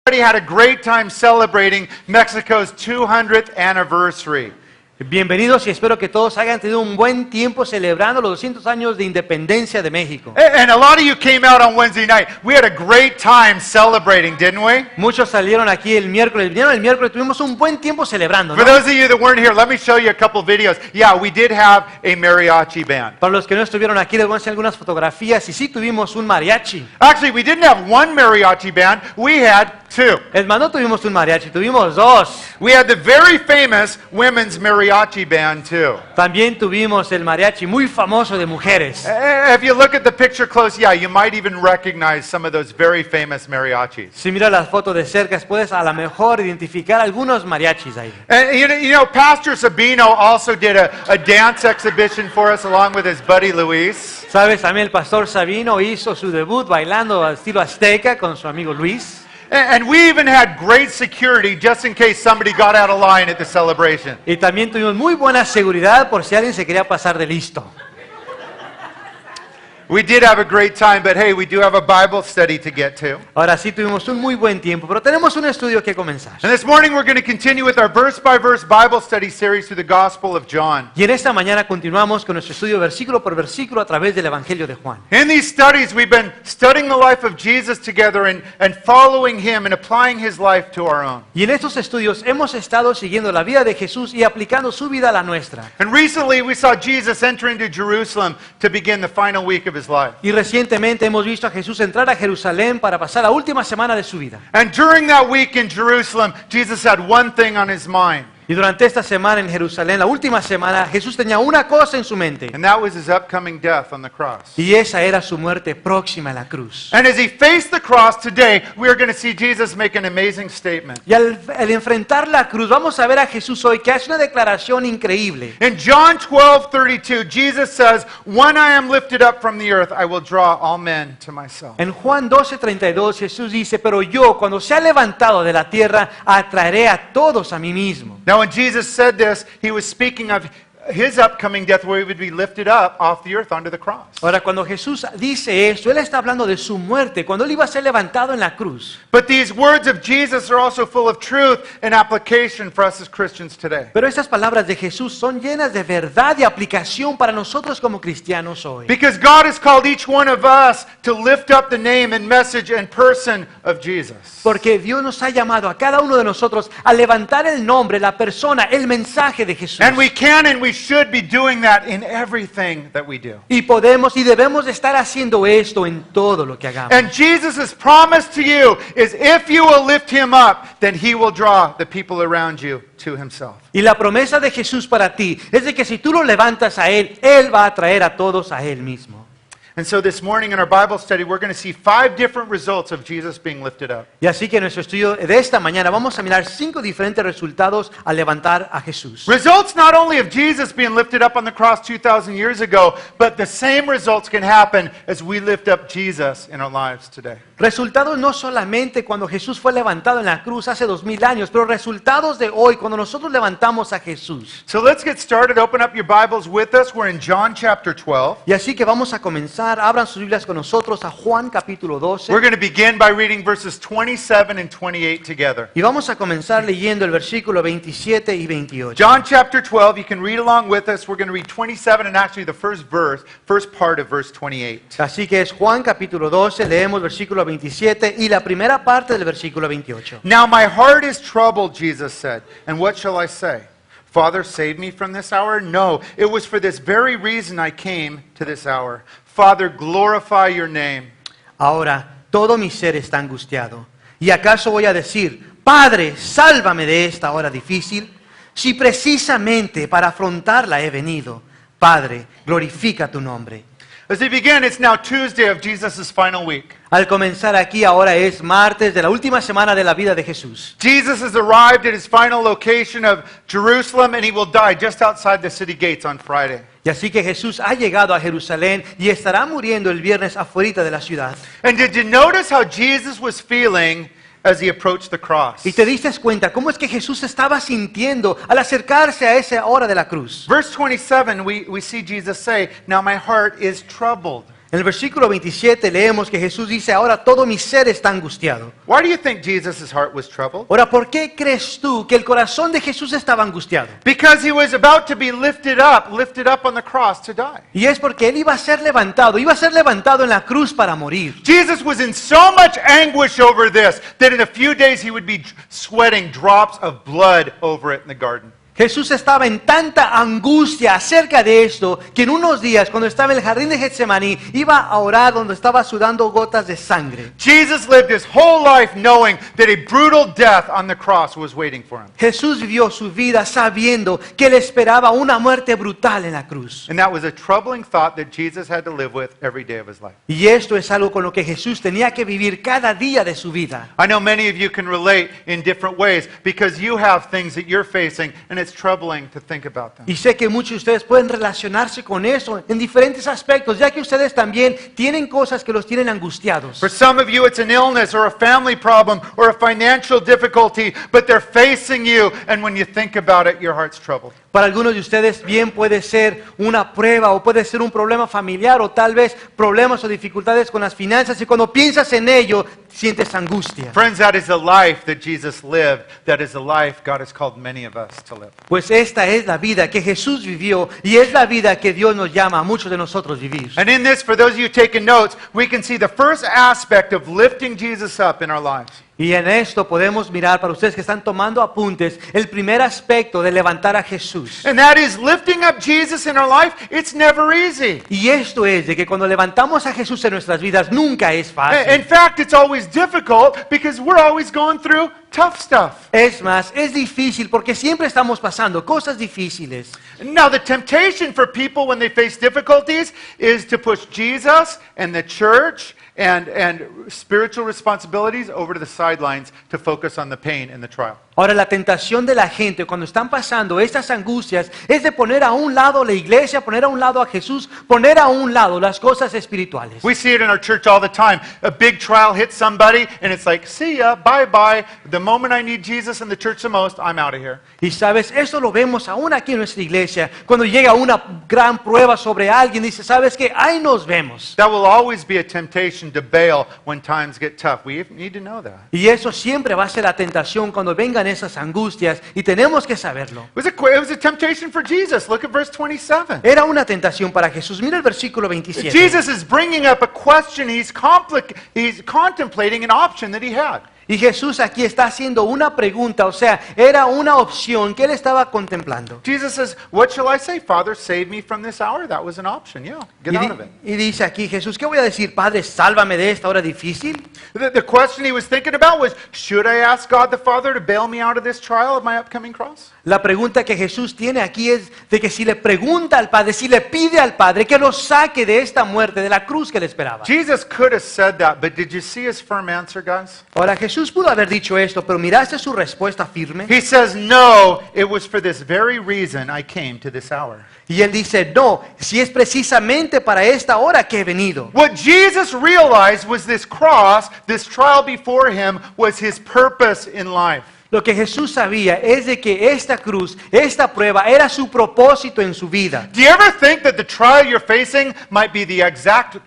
Everybody had a great time celebrating Mexico's 200th anniversary. Bienvenidos y espero que todos hayan tenido un buen tiempo celebrando los 200 años de independencia de México. And a lot of you came out on Wednesday night. We had a great time celebrating, didn't we? Muchos salieron aquí el miércoles, vinieron el miércoles, tuvimos un buen tiempo celebrando, For ¿no? those of you that weren't here, let me show you a couple videos. Yeah, we did have a mariachi band. Para los que no estuvieron aquí, les voy a enseñar algunas fotografías y sí tuvimos un mariachi. Actually, we didn't have one mariachi band. We had two. Es más, no tuvimos un mariachi, tuvimos dos. We had the very famous women's mariachi band too. También tuvimos el mariachi muy famoso de mujeres. If you look at the picture close, yeah, you might even recognize some of those very famous mariachis. Si miras las fotos de cerca, puedes a lo mejor identificar algunos mariachis ahí. And you know, Pastor Sabino also did a dance exhibition for us along with his buddy Luis. Sabes, también el pastor Sabino hizo su debut bailando al estilo azteca con su amigo Luis. And we even had great security just in case somebody got out of line at the celebration. Y también tuvimos muy buena seguridad por si alguien se quería pasar de listo. We did have a great time, but hey, we do have a Bible study to get to. Ahora sí tuvimos un muy buen tiempo, pero tenemos un estudio que comenzar. And this morning we're going to continue with our verse-by-verse Bible study series through the Gospel of John. Y en esta mañana continuamos con nuestro estudio versículo por versículo a través del Evangelio de Juan. In these studies, we've been studying the life of Jesus together and following him and applying his life to our own. Y en estos estudios hemos estado siguiendo la vida de Jesús y aplicando su vida a la nuestra. And recently we saw Jesus enter into Jerusalem to begin the final week of his life. Y recientemente hemos visto a Jesús entrar a Jerusalén para pasar la última semana de su vida. And during that week in Jerusalem, Jesus had one thing on his mind. Y durante esta semana en Jerusalén, la última semana, Jesús tenía una cosa en su mente. And that was his upcoming death on the cross. Y esa era su muerte próxima en la cruz. And as he faced the cross today, we are going to see Jesus make an amazing statement. Y al enfrentar la cruz, vamos a ver a Jesús hoy que hace una declaración increíble. In John 12:32, Jesus says, "When I am lifted up from the earth, I will draw all men to myself." En Juan 12:32 Jesús dice, pero yo cuando sea levantado de la tierra, atraeré a todos a mí mismo. Now, when Jesus said this, he was speaking of his upcoming death where he would be lifted up off the earth onto the cross. Ahora, cuando Jesús dice esto, Él está hablando de su muerte, cuando Él iba a ser levantado en la cruz. But these words of Jesus are also full of truth and application for us as Christians today. Pero estas palabras de Jesús son llenas de verdad y aplicación para nosotros como cristianos hoy. Because God has called each one of us to lift up the name and message and person of Jesus. Porque Dios nos ha llamado a cada uno de nosotros a levantar el nombre, la persona, el mensaje de Jesús. And we can and we should be doing that in everything that we do. Y podemos y debemos estar haciendo esto en todo lo que hagamos. And Jesus' promise to you is if you will lift him up, then he will draw the people around you to himself. Y la promesa de Jesús para ti es de que si tú lo levantas a Él, Él va a traer a todos a Él mismo. And so this morning in our Bible study, we're going to see 5 different results of Jesus being lifted up. Y así que en nuestro estudio de esta mañana vamos a mirar 5 diferentes resultados al levantar a Jesús. Results not only of Jesus being lifted up on the cross 2,000 years ago, but the same results can happen as we lift up Jesus in our lives today. Resultados no solamente cuando Jesús fue levantado en la cruz hace 2000 años, pero resultados de hoy cuando nosotros levantamos a Jesús. So let's get started. Open up your Bibles with us. We're in John chapter 12. Y así que vamos a comenzar. Abran sus Biblias con nosotros a Juan capítulo 12. We're going to begin by reading verses 27 and 28 together. Y vamos a comenzar leyendo el versículo 27 y 28. John chapter 12, you can read along with us. We're going to read 27 and actually the first part of verse 28. Así que es Juan capítulo 12, leemos versículo 27 y la primera parte del versículo 28. Now my heart is troubled, Jesus said, and what shall I say? Father, save me from this hour? No, it was for this very reason I came to this hour. Father, glorify your name. Ahora todo mi ser está angustiado. ¿Y acaso voy a decir, Padre, sálvame de esta hora difícil? Si precisamente para afrontarla he venido. Padre, glorifica tu nombre. As we begin, it's now Tuesday of Jesus' final week. Al comenzar aquí, ahora es martes de la última semana de la vida de Jesús. Jesus has arrived at his final location of Jerusalem, and he will die just outside the city gates on Friday. Y así que Jesús ha llegado a Jerusalén y estará muriendo el viernes afuera de la ciudad. And did you notice how Jesus was feeling as he approached the cross? Y te diste cuenta cómo es que Jesús estaba sintiendo al acercarse a esa hora de la cruz. Verse 27, we see Jesus say, now my heart is troubled. En el versículo 27 leemos que Jesús dice, ahora todo mi ser está angustiado. Why do you think Jesus' heart was troubled? Ahora, ¿por qué crees tú que el corazón de Jesús estaba angustiado? Because he was about to be lifted up on the cross to die. Y es porque él iba a ser levantado en la cruz para morir. Jesus was in so much anguish over this that in a few days he would be sweating drops of blood over it in the garden. Jesús estaba en tanta angustia acerca de esto que en unos días, cuando estaba en el jardín de Getsemaní, iba a orar donde estaba sudando gotas de sangre. Jesus lived his whole life knowing that a brutal death on the cross was waiting for him. Jesús vivió su vida sabiendo que le esperaba una muerte brutal en la cruz. And that was a troubling thought that Jesus had to live with every day of his life. Y esto es algo con lo que Jesús tenía que vivir cada día de su vida. I know many of you can relate in different ways because you have things that you're facing and it's troubling to think about them. Y sé que muchos de ustedes pueden relacionarse con eso en diferentes aspectos, ya que ustedes también tienen cosas que los tienen angustiados. For some of you, it's an illness or a family problem or a financial difficulty, but they're facing you, and when you think about it, your heart's troubled. Para algunos de ustedes bien puede ser una prueba o puede ser un problema familiar o tal vez problemas o dificultades con las finanzas y cuando piensas en ello sientes angustia. Friends, that is the life that Jesus lived. That is the life God has called many of us to live. Pues esta es la vida que Jesús vivió y es la vida que Dios nos llama a muchos de nosotros vivir. And in this, for those of you taking notes, we can see the first aspect of lifting Jesus up in our lives. Y en esto podemos mirar, para ustedes que están tomando apuntes, el primer aspecto de levantar a Jesús. And that is lifting up Jesus in our life. It's never easy. Y esto es de que cuando levantamos a Jesús en nuestras vidas nunca es In fácil. fact, it's always difficult because we're always going through tough stuff. Es más, es difícil porque siempre estamos pasando cosas difíciles. Now, the temptation for people when they face difficulties is to push Jesus and the church and spiritual responsibilities over to the sidelines to focus on the pain and the trial. Ahora, la tentación de la gente cuando están pasando estas angustias es de poner a un lado la iglesia, poner a un lado a Jesús, poner a un lado las cosas espirituales. We see it in our church all the time. A big trial hits somebody, and it's like, see ya, bye-bye. The moment I need Jesus and the church the most, I'm out of here. Y sabes, esto lo vemos aún aquí en nuestra iglesia. Cuando llega una gran prueba sobre alguien, dice, ¿sabes qué? Ahí nos vemos. That will always be a temptation to bail when times get tough. We need to know that. Y eso siempre va a ser la tentación cuando vengan esas angustias y tenemos que saberlo. It was a temptation for Jesus. Look at verse 27. Era una tentación para Jesús. Mira el versículo 27. Jesus is bringing up a question. He's contemplating an option that he had. Y Jesús aquí está haciendo una pregunta, o sea, era una opción que él estaba contemplando. Jesus says, what shall I say? Father, save me from this hour. That was an option. Yeah, get out of it. Y dice aquí Jesús, ¿qué voy a decir? Padre, sálvame de esta hora difícil. The question he was thinking about was, should I ask God the Father to bail me out of this trial of my upcoming cross? La pregunta que Jesús tiene aquí es de que si le pregunta al Padre, si le pide al Padre que lo saque de esta muerte, de la cruz que le esperaba. Jesus could have said that, but did you see his firm answer, guys? Ahora Jesús pudo haber dicho esto, pero ¿miraste su respuesta firme? He says, no, it was for this very reason I came to this hour. Y él dice, no, si es precisamente para esta hora que he venido. What Jesus realized was this cross, this trial before him, was his purpose in life. Lo que Jesús sabía es de que esta cruz, esta prueba, era su propósito en su vida. Do you ever think that the trial you're facing might be the exact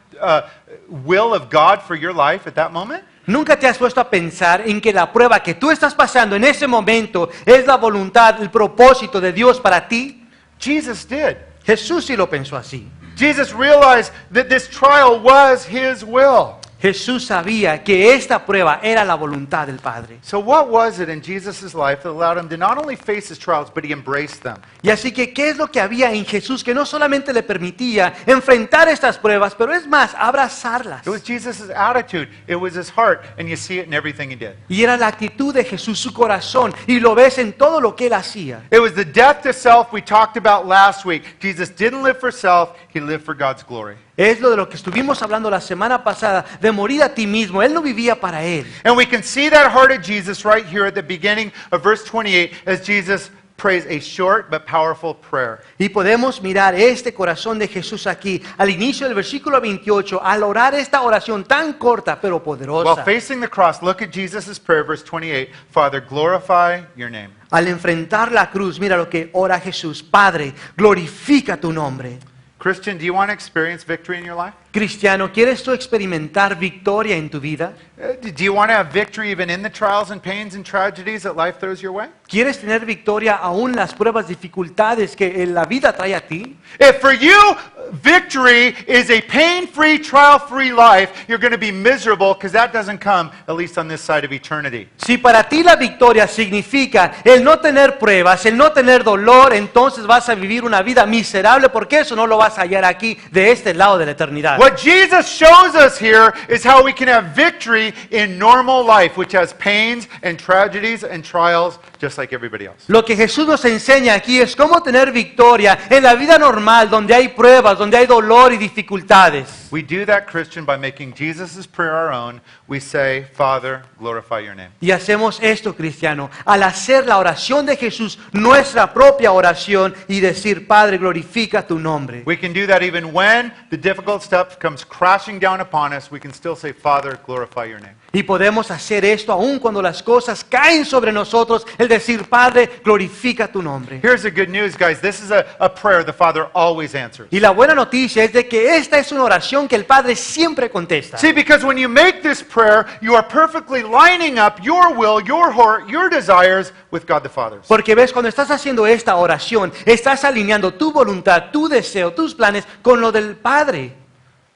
will of God for your life at that moment? ¿Nunca te has puesto a pensar en que la prueba que tú estás pasando en ese momento es la voluntad, el propósito de Dios para ti? Jesus did. Jesús sí lo pensó así. Jesus realized that this trial was his will. Jesús sabía que esta prueba era la voluntad del Padre. So what was it in Jesus' life that allowed him to not only face his trials, but he embraced them? Y así que, ¿qué es lo que había en Jesús que no solamente le permitía enfrentar estas pruebas, pero es más, abrazarlas? It was Jesus' attitude. It was his heart. And you see it in everything he did. Y era la actitud de Jesús, su corazón, y lo ves en todo lo que él hacía. It was the death to self we talked about last week. Jesus didn't live for self. He lived for God's glory. Es lo de lo que estuvimos hablando la semana pasada, de morir a ti mismo. Él no vivía para él. And we can see that heart of Jesus right here at the beginning of verse 28 as Jesus prays a short but powerful prayer. Y podemos mirar este corazón de Jesús aquí, al inicio del versículo 28, al orar esta oración tan corta pero While poderosa. facing the cross, look at Jesus' prayer, verse 28. Father, glorify your name. Al enfrentar la cruz, mira lo que ora Jesús. Padre, glorifica tu nombre. Christian, do you want to experience victory in your life? Cristiano, ¿quieres tú experimentar victoria en tu vida? Do you want to have victory even in the trials and pains and tragedies that life throws your way? ¿Quieres tener victoria aún en las pruebas, dificultades que la vida trae a ti? If for you, victory is a pain-free, trial-free life, you're going to be miserable because that doesn't come, at least on this side of eternity. Si para ti la victoria significa el no tener pruebas, el no tener dolor, entonces vas a vivir una vida miserable porque eso no lo vas a hallar aquí de este lado de la eternidad. What Jesus shows us here is how we can have victory in normal life, which has pains and tragedies and trials just like everybody else. Lo que Jesús nos enseña aquí es cómo tener victoria en la vida normal, donde hay pruebas, donde hay dolor y dificultades. We do that, Christian, by making Jesus' prayer our own. We say, Father, glorify your name. Y hacemos esto, cristiano, al hacer la oración de Jesús nuestra propia oración y decir, Padre, glorifica tu nombre. We can do that even when the difficult stuff comes crashing down upon us. We can still say, Father, glorify your name. Y podemos hacer esto aún cuando las cosas caen sobre nosotros, el decir, Padre, glorifica tu nombre. Here's the good news, guys. This is a prayer the Father always answers. Y la buena noticia es de que esta es una oración que el Padre siempre contesta. See, because when you make this prayer, you are perfectly lining up your will, your heart, your desires with God the Father's. Porque ves, cuando estás haciendo esta oración, estás alineando tu voluntad, tu deseo, tus planes con lo del Padre.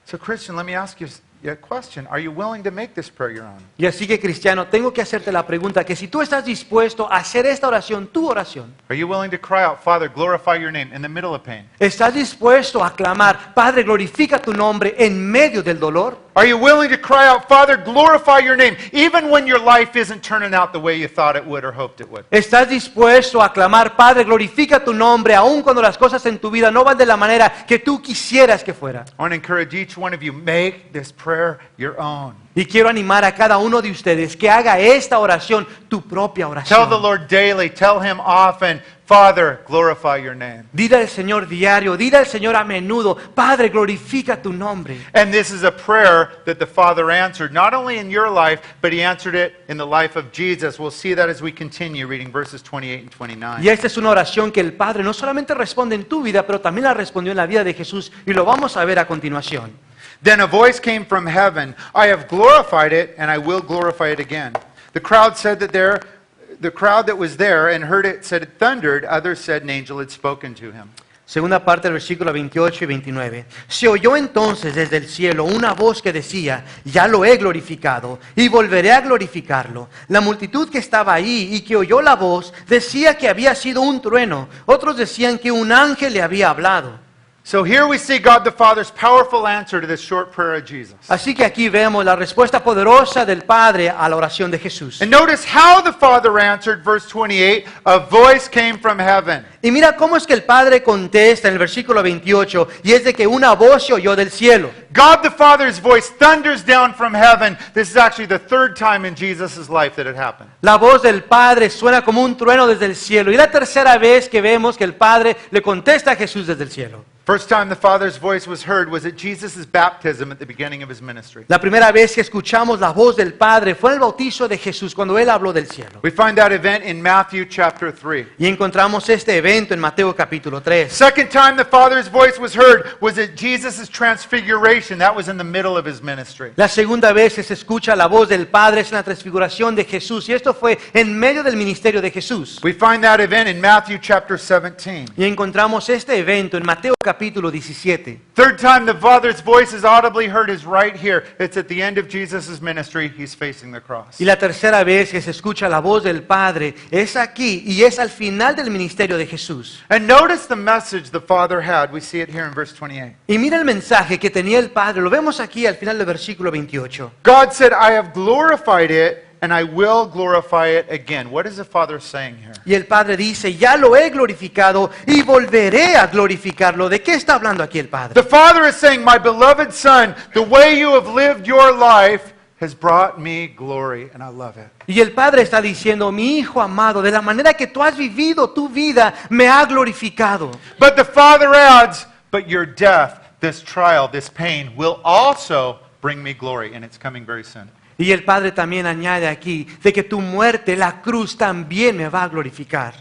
So, Christian, let me ask you a question. Are you willing to make this prayer your own? Y así que, cristiano, tengo que hacerte la pregunta, que si tú estás dispuesto a hacer esta oración, tu oración, Are you willing to cry out, Father, glorify your name in the middle of pain? ¿estás dispuesto a clamar, Padre, glorifica tu nombre en medio del dolor? Are you willing to cry out, Father, glorify your name, even when your life isn't turning out the way you thought it would or hoped it would? ¿Estás dispuesto a clamar, Padre, glorifica tu nombre, aun cuando las cosas en tu vida no van de la manera que tú quisieras que fuera? I want to encourage each one of you, make this prayer your own. Y quiero animar a cada uno de ustedes que haga esta oración tu propia Tell the oración. Lord daily, tell Him often, Father, glorify your name. Dile al Señor diario, dile al Señor a menudo, Padre, glorifica tu nombre. And this is a prayer that the Father answered, not only in your life, but He answered it in the life of Jesus. We'll see that as we continue reading verses 28 and 29. Y esta es una oración que el Padre no solamente responde en tu vida, pero también la respondió en la vida de Jesús. Y lo vamos a ver a continuación. Then a voice came from heaven, I have glorified it, and I will glorify it again. The crowd that was there and heard it said it thundered. Others said an angel had spoken to him. Segunda parte del versículo 28 y 29. Se oyó entonces desde el cielo una voz que decía, ya lo he glorificado y volveré a glorificarlo. La multitud que estaba ahí y que oyó la voz decía que había sido un trueno. Otros decían que un ángel le había hablado. So here we see God the Father's powerful answer to this short prayer of Jesus. Así que aquí vemos la respuesta poderosa del Padre a la oración de Jesús. And notice how the Father answered, verse 28, a voice came from heaven. Y mira cómo es que el Padre contesta en el versículo 28, y es de que una voz se oyó del cielo. God the Father's voice thunders down from heaven. This is actually the third time in Jesus' life that it happened. La voz del Padre suena como un trueno desde el cielo. Y la tercera vez que vemos que el Padre le contesta a Jesús desde el cielo. First time the Father's voice was heard was at Jesus' baptism at the beginning of His ministry. La primera vez que escuchamos la voz del Padre fue en el bautizo de Jesús, cuando Él habló del cielo. We find that event in Matthew chapter 3. Y encontramos este evento en Mateo capítulo 3. Second time the Father's voice was heard was at Jesus' transfiguration. That was in the middle of His ministry. La segunda vez que se escucha la voz del Padre es en la transfiguración de Jesús. Y esto fue en medio del ministerio de Jesús. We find that event in Matthew chapter 17. Y encontramos este evento en Mateo capítulo 17. Third time the Father's voice is audibly heard is right here. It's at the end of Jesus' ministry. He's facing the cross. Y la tercera vez que se escucha la voz del Padre es aquí y es al final del ministerio de Jesús. And notice the message the Father had. We see it here in verse 28. Y mira el mensaje que tenía el Padre, lo vemos aquí al final del versículo 28. God said, I have glorified it, and I will glorify it again. What is the Father saying here? Y el Padre dice, ya lo he glorificado y volveré a glorificarlo. ¿De qué está hablando aquí el Padre? The Father is saying, my beloved Son, the way you have lived your life has brought me glory, and I love it. Y el Padre está diciendo, mi Hijo amado, de la manera que tú has vivido tu vida, me ha glorificado. But the Father adds, but your death, this trial, this pain, will also bring me glory, and it's coming very soon. Y el Padre también añade aquí, de que tu muerte, la cruz, también me va a glorificar.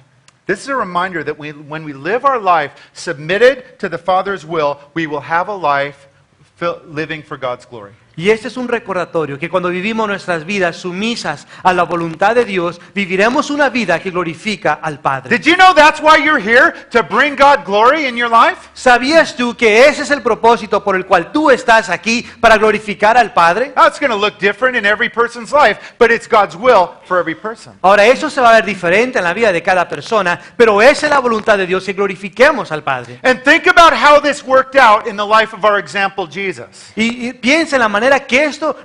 This is a reminder that when we live our life submitted to the Father's will, we will have a life living for God's glory. Y este es un recordatorio que cuando vivimos nuestras vidas sumisas a la voluntad de Dios, viviremos una vida que glorifica al Padre. Did you know that's why you're here? To bring God glory in your life? ¿Sabías tú que ese es el propósito por el cual tú estás aquí, para glorificar al Padre? Now, it's going to look different in every person's life, but it's God's will for every person. Ahora, eso se va a ver diferente en la vida de cada persona, pero esa es la voluntad de Dios, que glorifiquemos al Padre. And think about how this worked out in the life of our example, Jesus. Y piensa en la manera que esto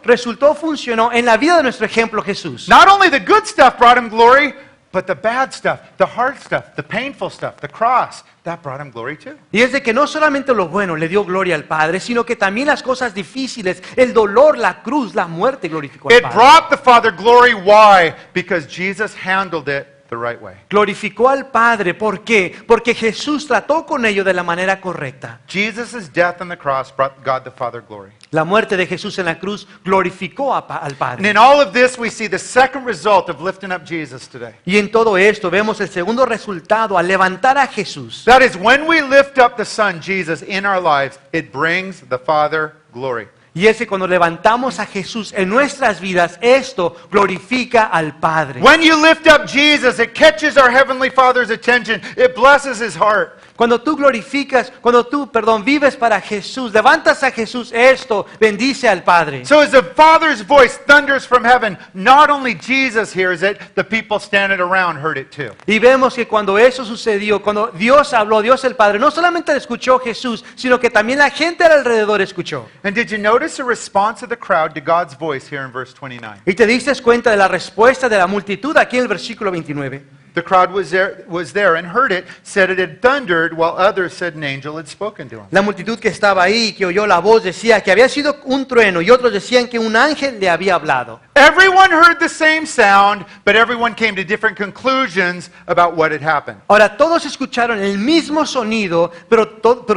funcionó en la vida de nuestro ejemplo Jesús. Not only the good stuff brought him glory, but the bad stuff, the hard stuff, the painful stuff, the cross, that brought him glory too. Y es de que no solamente lo bueno le dio gloria al Padre, sino que también las cosas difíciles, el dolor, la cruz, la muerte glorificó al It Padre. brought the Father glory. Why? Because Jesus handled it the right way. Glorificó al Padre, ¿por qué? Porque Jesús trató con ellos de la manera correcta. Jesus' death on the cross brought God the Father glory. La muerte de Jesús en la cruz glorificó al And Padre. in all of this, we see the second result of lifting up Jesus today. Y en todo esto vemos el segundo resultado al levantar a Jesús. That is, when we lift up the Son, Jesus, in our lives, it brings the Father glory. Y es que cuando levantamos a Jesús en nuestras vidas, esto glorifica al Padre. When you lift up Jesus, it catches our Heavenly Father's attention. It blesses His heart. Cuando tú vives para Jesús, levantas a Jesús, esto bendice al Padre. So as the Father's voice thunders from heaven, not only Jesus hears it, the people standing around heard it too. Y vemos que cuando eso sucedió, cuando Dios habló, Dios el Padre, no solamente escuchó Jesús, sino que también la gente alrededor escuchó. And did you notice the response of the crowd to God's voice here in verse 29? Y te diste cuenta de la respuesta de la multitud aquí en el versículo 29. The crowd was there and heard it, said it had thundered, while others said an angel had spoken to him. La multitud que estaba ahí, que oyó la voz, decía que había sido un trueno, y otros decían que un ángel le había hablado. Everyone heard the same sound, but everyone came to different conclusions about what had happened. Ahora, todos escucharon el mismo sonido, pero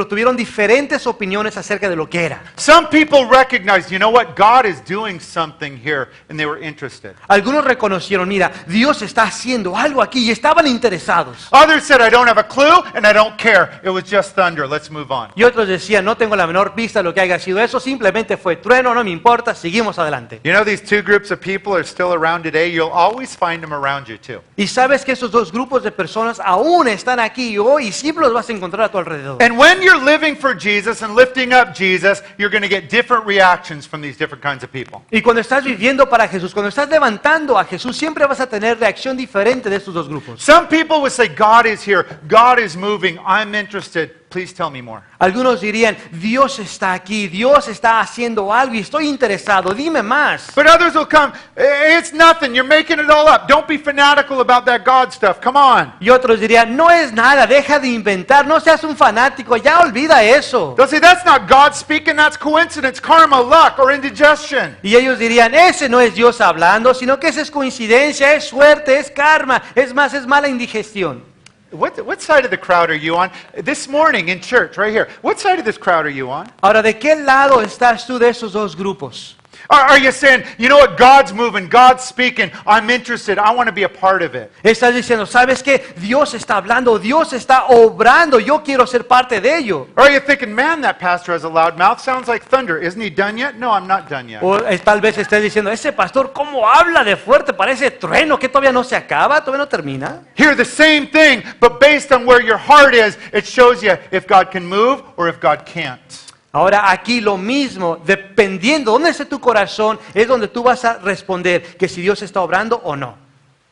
tuvieron diferentes opiniones acerca de lo que era. Some people recognized, you know what, God is doing something here, and they were interested. Algunos reconocieron, mira, Dios está haciendo algo aquí, y estaban interesados. Others said, I don't have a clue, and I don't care. It was just thunder. Let's move on. Y otros decían, no tengo la menor pista de lo que haya sido eso, simplemente fue trueno, no me importa, seguimos adelante. You know, these two groups of people are still around today. You'll always find them around you too. Y sabes que esos dos grupos de personas aún están aquí hoy y siempre los vas a encontrar a tu alrededor. And when you're living for Jesus and lifting up Jesus, you're going to get different reactions from these different kinds of people. Y cuando estás viviendo para Jesús, cuando estás levantando a Jesús, siempre vas a tener reacción diferente de estos dos grupos. Some people would say, God is here. God is moving. I'm interested. Please tell me more. Algunos dirían, Dios está aquí, Dios está haciendo algo y estoy interesado, dime más. But others will come, it's nothing. You're making it all up. Don't be fanatical about that God stuff. Come on. Y otros dirían, no es nada, deja de inventar, no seas un fanático, ya olvida eso. They'll say, that's not God speaking. That's coincidence, karma, luck, or indigestion. Y ellos dirían, ese no es Dios hablando, sino que esa es coincidencia, es suerte, es karma, es más, es mala indigestión. What side of the crowd are you on? This morning in church, right here. What side of this crowd are you on? Ahora, ¿de qué lado estás tú de esos dos grupos? Are you saying, you know what, God's moving, God's speaking, I'm interested, I want to be a part of it? Estás diciendo, ¿sabes qué? Dios está hablando, Dios está obrando, yo quiero ser parte de ello. Or are you thinking, man, that pastor has a loud mouth, sounds like thunder. Isn't he done yet? No, I'm not done yet. O tal vez estés diciendo, ese pastor, ¿cómo habla de fuerte? Parece trueno, que todavía no se acaba, todavía no termina. Hear the same thing, but based on where your heart is, it shows you if God can move or if God can't. Ahora aquí lo mismo, dependiendo dónde esté tu corazón, es donde tú vas a responder que si Dios está obrando o no.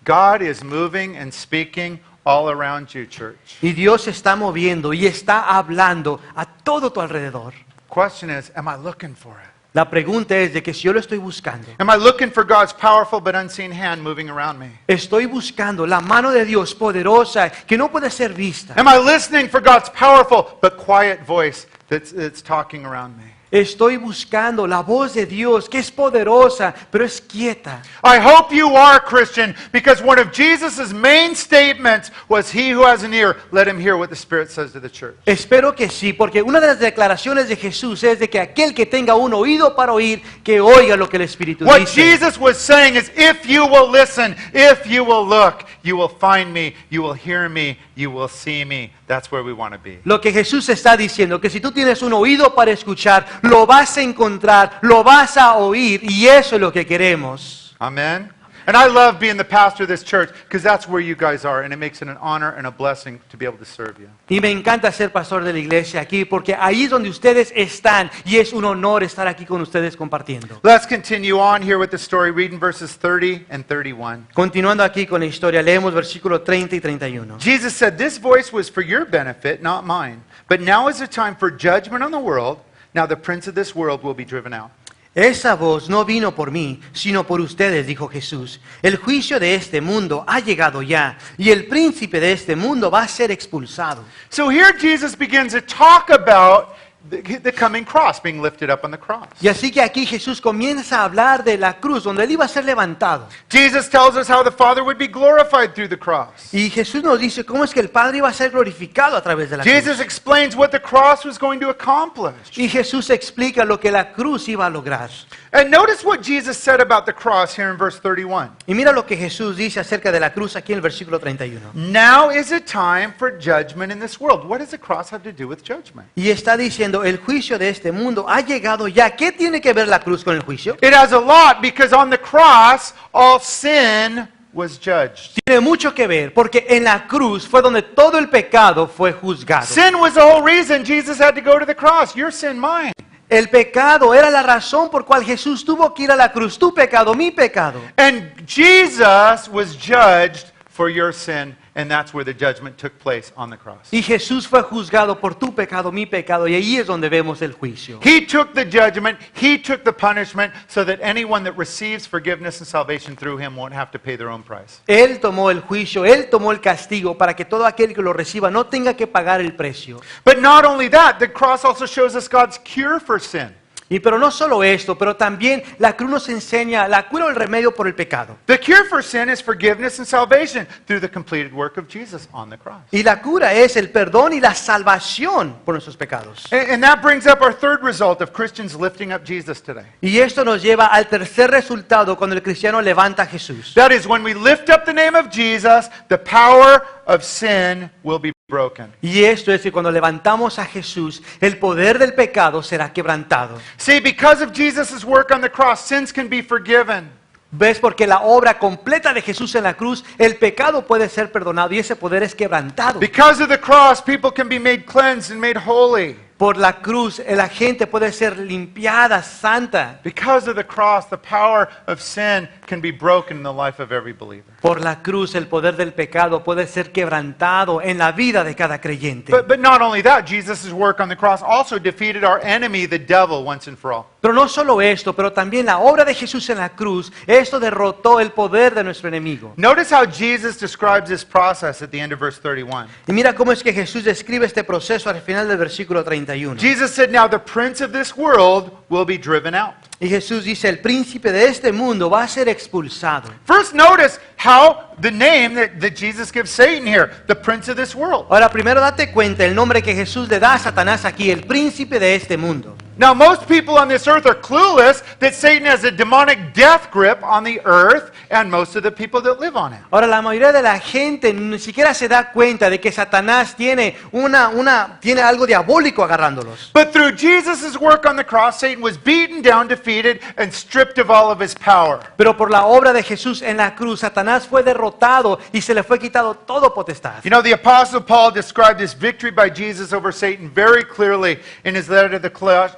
God is moving and speaking all around you, church. Y Dios se está moviendo y está hablando a todo tu alrededor. Question is, am I looking for it? La pregunta es de que si yo lo estoy buscando, Am I looking for God's powerful but unseen hand moving around me? estoy buscando la mano de Dios poderosa que no puede ser vista. Am I listening for God's powerful but quiet voice that's talking around me? Estoy buscando la voz de Dios que es poderosa, pero es quieta. I hope you are, Christian, because one of Jesus' main statements was, he who has an ear, let him hear what the Spirit says to the church. Espero que sí, porque una de las declaraciones de Jesús es de que aquel que tenga un oído para oír, que oiga lo que el Espíritu What dice. Jesus was saying is, if you will listen, if you will look, you will find me, you will hear me, you will see me. That's where we want to be. Lo que Jesús está diciendo, que si tú tienes un oído para escuchar, lo vas a encontrar, lo vas a oír y eso es lo que queremos. Amen. And I love being the pastor of this church because that's where you guys are, and it makes it an honor and a blessing to be able to serve you. Y me encanta ser pastor de la iglesia aquí porque ahí es donde ustedes están y es un honor estar aquí con ustedes compartiendo. Let's continue on here with the story, reading verses 30 and 31. Continuando aquí con la historia, leemos versículos 30 y 31. Jesus said, "This voice was for your benefit, not mine. But now is the time for judgment on the world. Now the prince of this world will be driven out." Esa voz no vino por mí, sino por ustedes, dijo Jesús. El juicio de este mundo ha llegado ya, y el príncipe de este mundo va a ser expulsado. So here Jesus begins to talk about the coming cross, being lifted up on the cross. Y así que aquí Jesús comienza a hablar de la cruz, donde él iba a ser levantado. Jesus tells us how the Father would be glorified through the cross. Y Jesús nos dice cómo es que el Padre iba a ser glorificado a través de la Jesus cruz. explains what the cross was going to accomplish. Y Jesús explica lo que la cruz iba a lograr. And notice what Jesus said about the cross here in verse 31. Y mira lo que Jesús dice acerca de la cruz aquí en el versículo 31. Now is a time for judgment in this world. What does the cross have to do with judgment? Y está diciendo, el juicio de este mundo ha llegado ya. ¿Qué tiene que ver la cruz con el juicio? It has a lot because on the cross all sin was judged. Tiene mucho que ver, porque en la cruz fue donde todo el pecado fue juzgado. Sin was the whole reason Jesus had to go to the cross. Your sin, mine. El pecado era la razón por cual Jesús tuvo que ir a la cruz. Tu pecado, mi pecado. And Jesus was judged for your sin, and that's where the judgment took place on the cross. Y Jesús fue juzgado por tu pecado, mi pecado, y ahí es donde vemos el juicio. He took the judgment, he took the punishment, so that anyone that receives forgiveness and salvation through him won't have to pay their own price. Él tomó el juicio, Él tomó el castigo para que todo aquel que lo reciba no tenga que pagar el precio. But not only that, the cross also shows us God's cure for sin. Y pero no solo esto, pero también la cruz nos enseña la cura o el remedio por el pecado. The cure for sin is forgiveness and salvation through the completed work of Jesus on the cross. Y la cura es el perdón y la salvación por nuestros pecados. And that brings up our third result of Christians lifting up Jesus today. Y esto nos lleva al tercer resultado cuando el cristiano levanta a Jesús. That is, when we lift up the name of Jesus, the power of sin will be broken. Y esto es que cuando levantamos a Jesús, el poder del pecado será quebrantado. See, because of Jesus' work on the cross, sins can be forgiven. ¿Ves? Porque la obra completa de Jesús en la cruz, el pecado puede ser perdonado y ese poder es quebrantado. Because of the cross, people can be made cleansed and made holy. Por la cruz, la gente puede ser limpiada, santa. Because of the cross, the power of sin can be broken in the life of every believer. Por la cruz, el poder del pecado puede ser quebrantado en la vida de cada creyente. But not only that, Jesus' work on the cross also defeated our enemy, the devil, once and for all. Pero no solo esto, pero también la obra de Jesús en la cruz, esto derrotó el poder de nuestro enemigo. Notice how Jesus describes this process at the end of verse 31. Y mira cómo es que Jesús describe este proceso al final del versículo 31. Jesus said, "Now the prince of this world will be driven out." Y Jesús dice, el príncipe de este mundo va a ser expulsado. First, notice how the name that Jesus gives Satan here, the prince of this world. Ahora, primero date cuenta el nombre que Jesús le da a Satanás aquí, el príncipe de este mundo. Now, most people on this earth are clueless that Satan has a demonic death grip on the earth and most of the people that live on it. Ahora, la mayoría de la gente ni siquiera se da cuenta de que Satanás tiene tiene algo diabólico agarrándolos. But through Jesus' work on the cross, Satan was beaten down, defeated, and stripped of all of his power. Pero por la obra de Jesús en la cruz, Satanás fue derrotado y se le fue quitado todo potestad. You know, the Apostle Paul described this victory by Jesus over Satan very clearly in his letter to the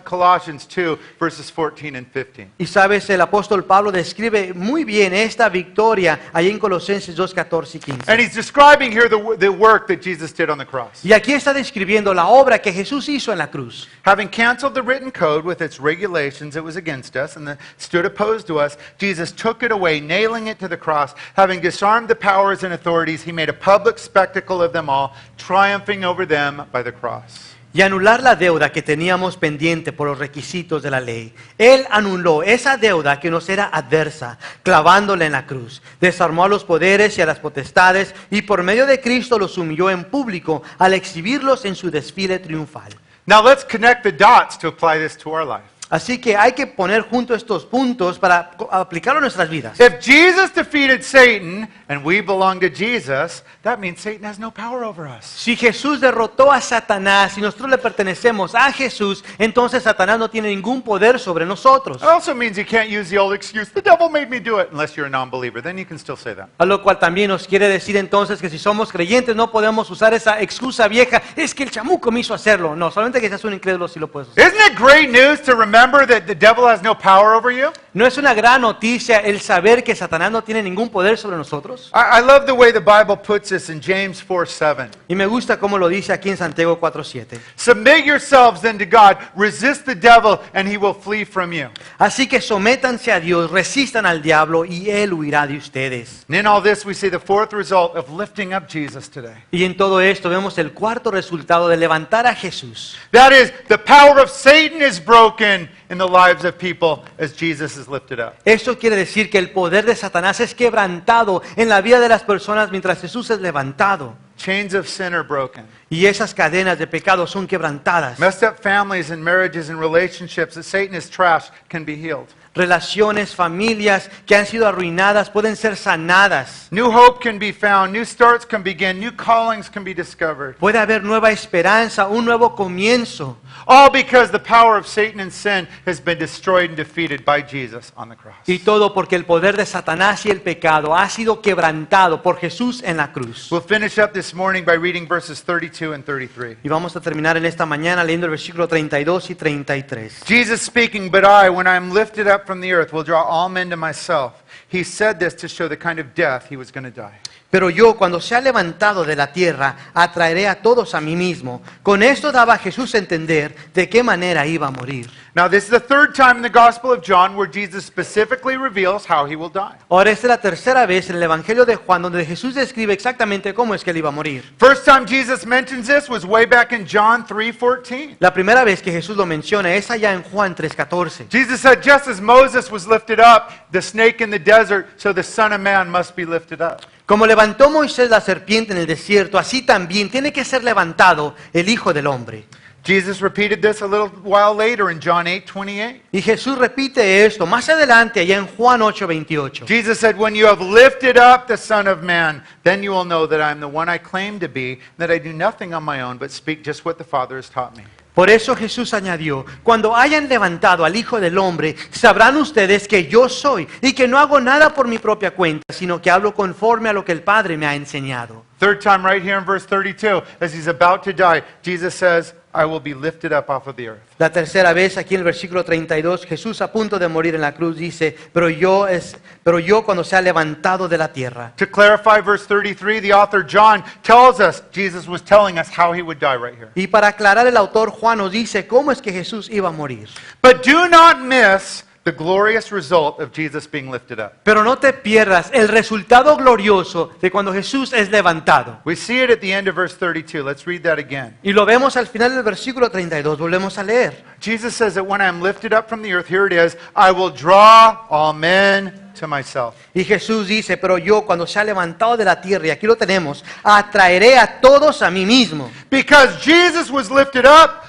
Colossians 2, verses 14 and 15. Y sabes, el apóstol Pablo describe muy bien esta victoria ahí en Colosenses 2, 14 y 15. And he's describing here the work that Jesus did on the cross. Y aquí está describiendo la obra que Jesús hizo en la cruz. Having canceled the written code with its regulations that was against us and that stood opposed to us, Jesus took it away, nailing it to the cross. Having disarmed the powers and authorities, he made a public spectacle of them all, triumphing over them by the cross. Y anular la deuda que teníamos pendiente por los requisitos de la ley. Él anuló esa deuda que nos era adversa, clavándola en la cruz. Desarmó a los poderes y a las potestades y por medio de Cristo los humilló en público al exhibirlos en su desfile triunfal. Now let's connect the dots to apply this to our life. Así que hay que poner junto estos puntos para aplicarlo a nuestras vidas. If Jesus defeated Satan and we belong to Jesus, that means Satan has no power over us. Si Jesús derrotó a Satanás y nosotros le pertenecemos a Jesús, entonces Satanás no tiene ningún poder sobre nosotros. It also means you can't use the old excuse, the devil made me do it, unless you're a non-believer. Then you can still say that. A lo cual también nos quiere decir entonces que si somos creyentes no podemos usar esa excusa vieja, es que el chamuco me hizo hacerlo. No, solamente que seas un incrédulo sí lo puedes usar. Isn't it great news to remember that the devil has no power over you? ¿No es una gran noticia el saber que Satanás no tiene ningún poder sobre nosotros? I love the way the Bible puts this in James 4:7. Y me gusta cómo lo dice aquí en Santiago 4:7. Submit yourselves then to God, resist the devil, and he will flee from you. Así que sométanse a Dios, resistan al diablo y él huirá de ustedes. And in all this we see the fourth result of lifting up Jesus today. Y en todo esto vemos el cuarto resultado de levantar a Jesús. That is, the power of Satan is broken in the lives of people as Jesus is lifted up. Esto quiere decir que el poder de Satanás es quebrantado en la vida de las personas mientras Jesús es levantado. Chains of sin are broken. Y esas cadenas de pecado son quebrantadas. Messed up families and marriages and relationships that Satan has trashed can be healed. Relaciones, familias que han sido arruinadas pueden ser sanadas. New hope can be found, new starts can begin, new callings can be discovered. Puede haber nueva esperanza, un nuevo comienzo. All because the power of Satan and sin has been destroyed and defeated by Jesus on the cross. Y todo porque el poder de Satanás y el pecado ha sido quebrantado por Jesús en la cruz. We'll finish up this morning by reading verses 32 and 33. Y vamos a terminar en esta mañana leyendo el versículo 32 y 33. Jesus speaking, but I, when I am lifted up from the earth, will draw all men to myself. He said this to show the kind of death he was going to die. Pero yo, cuando sea levantado de la tierra, atraeré a todos a mí mismo. Con esto daba Jesús a entender de qué manera iba a morir. Now, this is the third time in the Gospel of John where Jesus specifically reveals how he will die. Ahora, esta es la tercera vez en el Evangelio de Juan donde Jesús describe exactamente cómo es que él iba a morir. First time Jesus mentions this was way back in John 3:14. La primera vez que Jesús lo menciona es allá en Juan 3:14. Jesus said, just as Moses was lifted up, the snake in the desert, so the Son of Man must be lifted up. Como levantó Moisés la serpiente en el desierto, así también tiene que ser levantado el Hijo del Hombre. Jesus repeated this a little while later in John 8:28. Y Jesús repite esto más adelante allá en Juan 8:28. Jesus said, when you have lifted up the Son of Man, then you will know that I am the one I claim to be, that I do nothing on my own, but speak just what the Father has taught me. Por eso Jesús añadió, cuando hayan levantado al Hijo del Hombre, sabrán ustedes que yo soy y que no hago nada por mi propia cuenta, sino que hablo conforme a lo que el Padre me ha enseñado. Third time right here in verse 32, as he's about to die, Jesus says, I will be lifted up off of the earth. La tercera vez aquí en el versículo 32, Jesús a punto de morir en la cruz dice, pero yo cuando sea levantado de la tierra. To clarify verse 33, the author John tells us, Jesus was telling us how he would die right here. Y para aclarar, el autor Juan nos dice cómo es que Jesús iba a morir. But do not miss the glorious result of Jesus being lifted up. Pero no te pierdas el resultado glorioso de cuando Jesús es levantado. We see it at the end of verse 32. Let's read that again. Y lo vemos al final del versículo 32, volvemos a leer. Jesus says that when I am lifted up from the earth, here it is, I will draw all men to myself. Y Jesús dice, pero yo cuando sea levantado de la tierra, y aquí lo tenemos, atraeré a todos a mí mismo. Because Jesus was lifted up,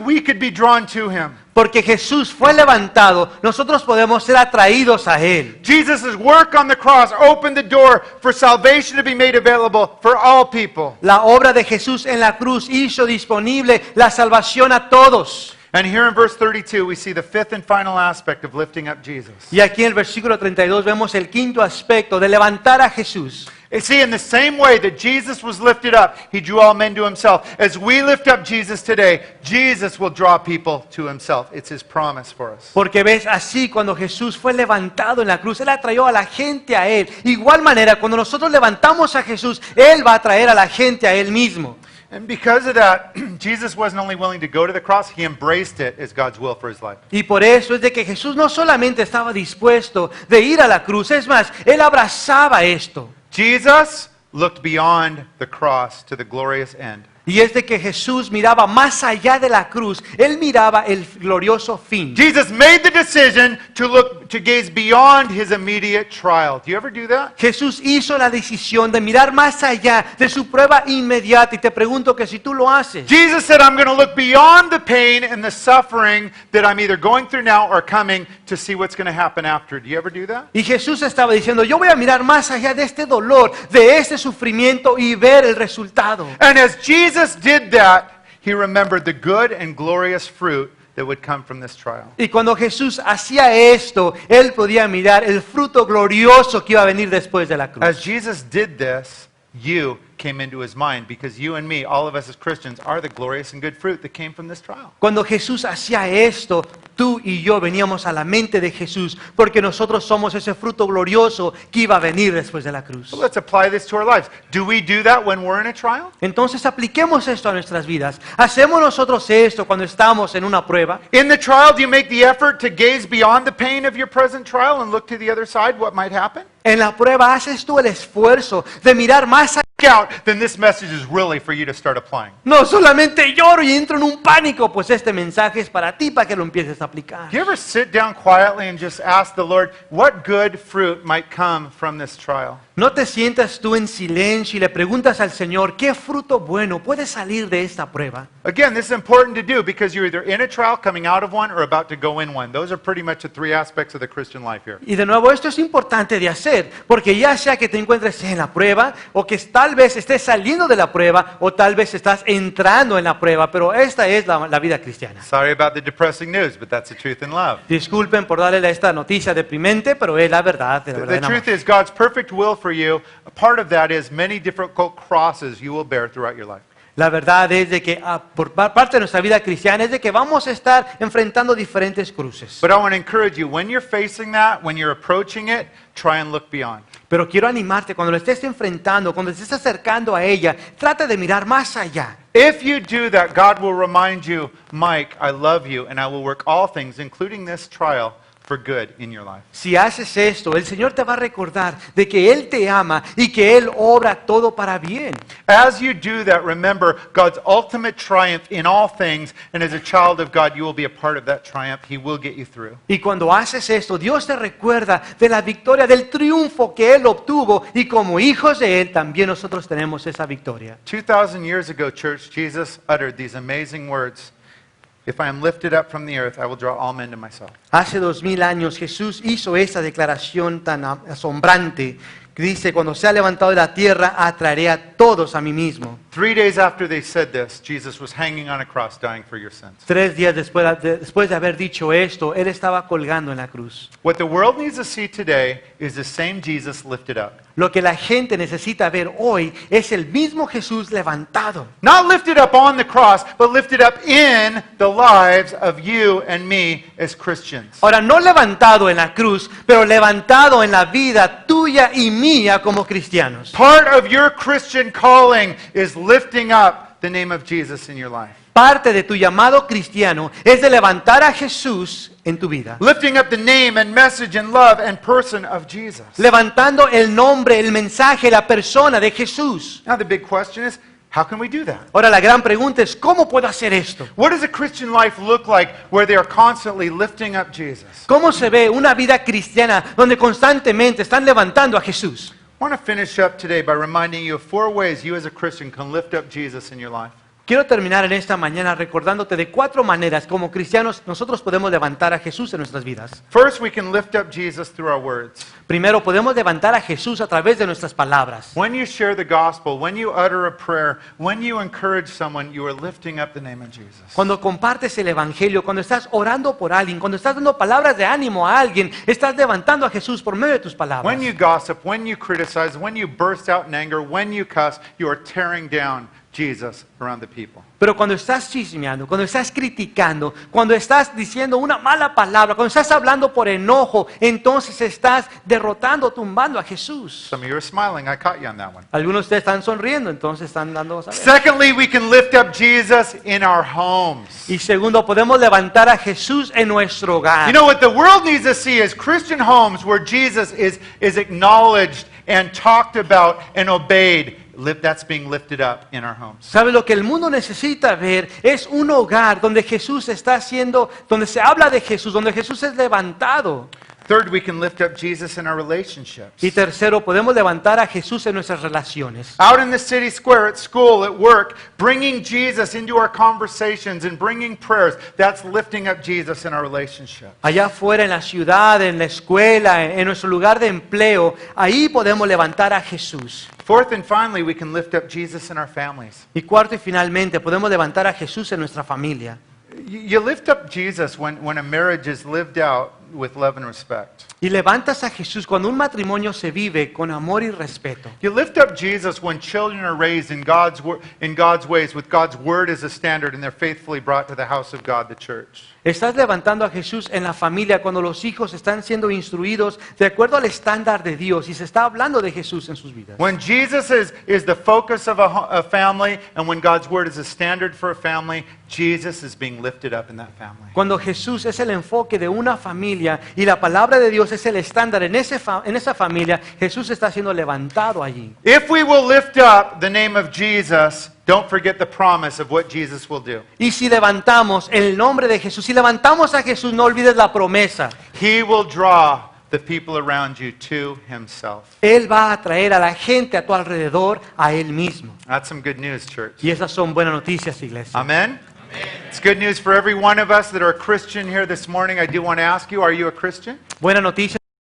we could be drawn to him. Porque Jesús fue levantado, nosotros podemos ser atraídos a Él. Jesus' work on the cross opened the door for salvation to be made available for all people. La obra de Jesús en la cruz hizo disponible la salvación a todos. And here in verse 32, we see the fifth and final aspect of lifting up Jesus. Y aquí en el versículo 32 vemos el quinto aspecto de levantar a Jesús. You see, in the same way that Jesus was lifted up, he drew all men to himself. As we lift up Jesus today, Jesus will draw people to himself. It's his promise for us. Porque ves, así cuando Jesús fue levantado en la cruz, Él atrayó a la gente a Él. Igual manera, cuando nosotros levantamos a Jesús, Él va a atraer a la gente a Él mismo. And because of that, Jesus wasn't only willing to go to the cross, he embraced it as God's will for his life. Y por eso es de que Jesús no solamente estaba dispuesto de ir a la cruz, es más, Él abrazaba esto. Jesus looked beyond the cross to the glorious end. Y es de que Jesús miraba más allá de la cruz. Él miraba el glorioso fin. Jesus made the decision to gaze beyond his immediate trial. Do you ever do that? Jesús hizo la decisión de mirar más allá de su prueba inmediata. Y te pregunto que si tú lo haces. Jesus said, I'm going to look beyond the pain and the suffering that I'm either going through now or coming to see what's going to happen after. Do you ever do that? Y Jesús estaba diciendo, yo voy a mirar más allá de este dolor, de este sufrimiento y ver el resultado. And as Jesus did that, he remembered the good and glorious fruit that would come from this trial. Y cuando Jesús hacía esto, él podía mirar el fruto glorioso que iba a venir después de la cruz. As Jesus did this, you came into his mind because you and me, all of us as Christians, are the glorious and good fruit that came from this trial. Cuando Jesús hacía esto, tú y yo veníamos a la mente de Jesús, porque nosotros somos ese fruto glorioso que iba a venir después de la cruz. So let's apply this to our lives. Do we do that when we're in a trial? Entonces apliquemos esto a nuestras vidas. ¿Hacemos nosotros esto cuando estamos en una prueba? In the trial, do you make the effort to gaze beyond the pain of your present trial and look to the other side, what might happen? En la prueba haces tú el esfuerzo de mirar más allá. Out, then this message is really for you to start applying. No solamente lloro y entro en un pánico, pues este mensaje es para ti, para que lo empieces a aplicar. Do you ever sit down quietly and just ask the Lord, what good fruit might come from this trial? No te sientas tú en silencio y le preguntas al Señor, ¿qué fruto bueno puede salir de esta prueba? Again, this is important to do because you're either in a trial, coming out of one, or about to go in one. Those are pretty much the three aspects of the Christian life here. Y de nuevo, esto es importante de hacer, porque ya sea que te encuentres en la prueba, o que tal vez estés saliendo de la prueba, o tal vez estás entrando en la prueba, pero esta es la vida cristiana. Sorry about the depressing news, but that's the truth in love. Disculpen por darle esta noticia deprimente, pero es la verdad. De la verdad The en amor. truth is God's perfect will for you. A part of that is many difficult crosses you will bear throughout your life. La verdad es de que por parte de nuestra vida cristiana es de que vamos a estar enfrentando diferentes cruces. But I want to encourage you, when you're facing that, when you're approaching it, try and look beyond. Pero quiero animarte, cuando lo estés enfrentando, cuando te estés acercando a ella, trata de mirar más allá. If you do that, God will remind you, Mike, I love you, and I will work all things, including this trial, for good in your life. Si haces esto, el Señor te va a recordar de que Él te ama y que Él obra todo para bien. As you do that, remember God's ultimate triumph in all things, and as a child of God, you will be a part of that triumph. He will get you through. Y cuando haces esto, Dios te recuerda de la victoria, del triunfo que Él obtuvo, y como hijos de Él, también nosotros tenemos esa victoria. 2,000 years ago, church, Jesus uttered these amazing words. If I am lifted up from the earth, I will draw all men to myself. Hace 2000 años Jesús hizo esta declaración tan asombrante que dice, cuando sea levantado de la tierra, atraeré a todos a mí mismo. 3 days after they said this, Jesus was hanging on a cross, dying for your sins. 3 días después de haber dicho esto, Él estaba colgando en la cruz. What the world needs to see today is the same Jesus lifted up. Lo que la gente necesita ver hoy es el mismo Jesús levantado. Not lifted up on the cross, but lifted up in the lives of you and me as Christians. Ahora, no levantado en la cruz, pero levantado en la vida tuya y mía como cristianos. Part of your Christian calling is lifting up the name of Jesus in your life. Parte de tu llamado cristiano es de levantar a Jesús en tu vida. Lifting up the name and message and love and person of Jesus. Levantando el nombre, el mensaje, la persona de Jesús. Now the big question is, how can we do that? Ahora la gran pregunta es, ¿cómo puedo hacer esto? What does a Christian life look like where they are constantly lifting up Jesus? ¿Cómo se ve una vida cristiana donde constantemente están levantando a Jesús? I want to finish up today by reminding you of 4 ways you as a Christian can lift up Jesus in your life. Quiero terminar en esta mañana recordándote de 4 maneras como cristianos nosotros podemos levantar a Jesús en nuestras vidas. First, we can lift up Jesus through our words. Primero, podemos levantar a Jesús a través de nuestras palabras. When you share the gospel, when you utter a prayer, when you encourage someone, you are lifting up the name of Jesus. Cuando compartes el evangelio, cuando estás orando por alguien, cuando estás dando palabras de ánimo a alguien, estás levantando a Jesús por medio de tus palabras. When you gossip, when you criticize, when you burst out in anger, when you cuss, you are tearing down Jesus around the people. Pero cuando estás chismeando, cuando estás criticando, cuando estás diciendo una mala palabra, cuando estás hablando por enojo, entonces estás derrotando, tumbando a Jesús. Some of you are smiling. I caught you on that one. Algunos de ustedes están sonriendo, entonces están dando a saber. Secondly, we can lift up Jesus in our homes. Y segundo, podemos levantar a Jesús en nuestro hogar. You know what the world needs to see is Christian homes where Jesus is acknowledged and talked about and obeyed that's being lifted up in our homes. ¿Sabe lo que el mundo necesita ver? Es un hogar donde Jesús está haciendo, donde se habla de Jesús, donde Jesús es levantado. Third, we can lift up Jesus in our relationships. Y tercero, podemos levantar a Jesús en nuestras relaciones. Out in the city square, at school, at work, bringing Jesus into our conversations and bringing prayers, that's lifting up Jesus in our relationships. Allá afuera en la ciudad, en la escuela, en nuestro lugar de empleo, ahí podemos levantar a Jesús. Fourth and finally, we can lift up Jesus in our families. Y cuarto y finalmente, podemos levantar a Jesús en nuestra familia. You lift up Jesus when a marriage is lived out with love and respect. Y levantas a Jesús cuando un matrimonio se vive con amor y respeto. You lift up Jesus when children are raised in God's ways, with God's word as a standard, and they're faithfully brought to the house of God, the church. Estás levantando a Jesús en la familia cuando los hijos están siendo instruidos de acuerdo al estándar de Dios y se está hablando de Jesús en sus vidas. When Jesus is the focus of a family, and when God's word is a standard for a family, Jesus is being lifted up in that family. Cuando Jesús es el enfoque de una familia y la palabra de Dios es el estándar en esa familia, Jesús está siendo levantado allí. If we will lift up the name of Jesus, don't forget the promise of what Jesus will do. Y si levantamos el nombre de Jesús, si levantamos a Jesús, no olvides la promesa. He will draw the people around you to himself. Él va a atraer a la gente a tu alrededor a Él mismo. That's some good news, church. Y esas son buenas noticias, iglesia. Amen? It's good news for every one of us that are a Christian here this morning. I do want to ask you, are you a Christian? Buena noticia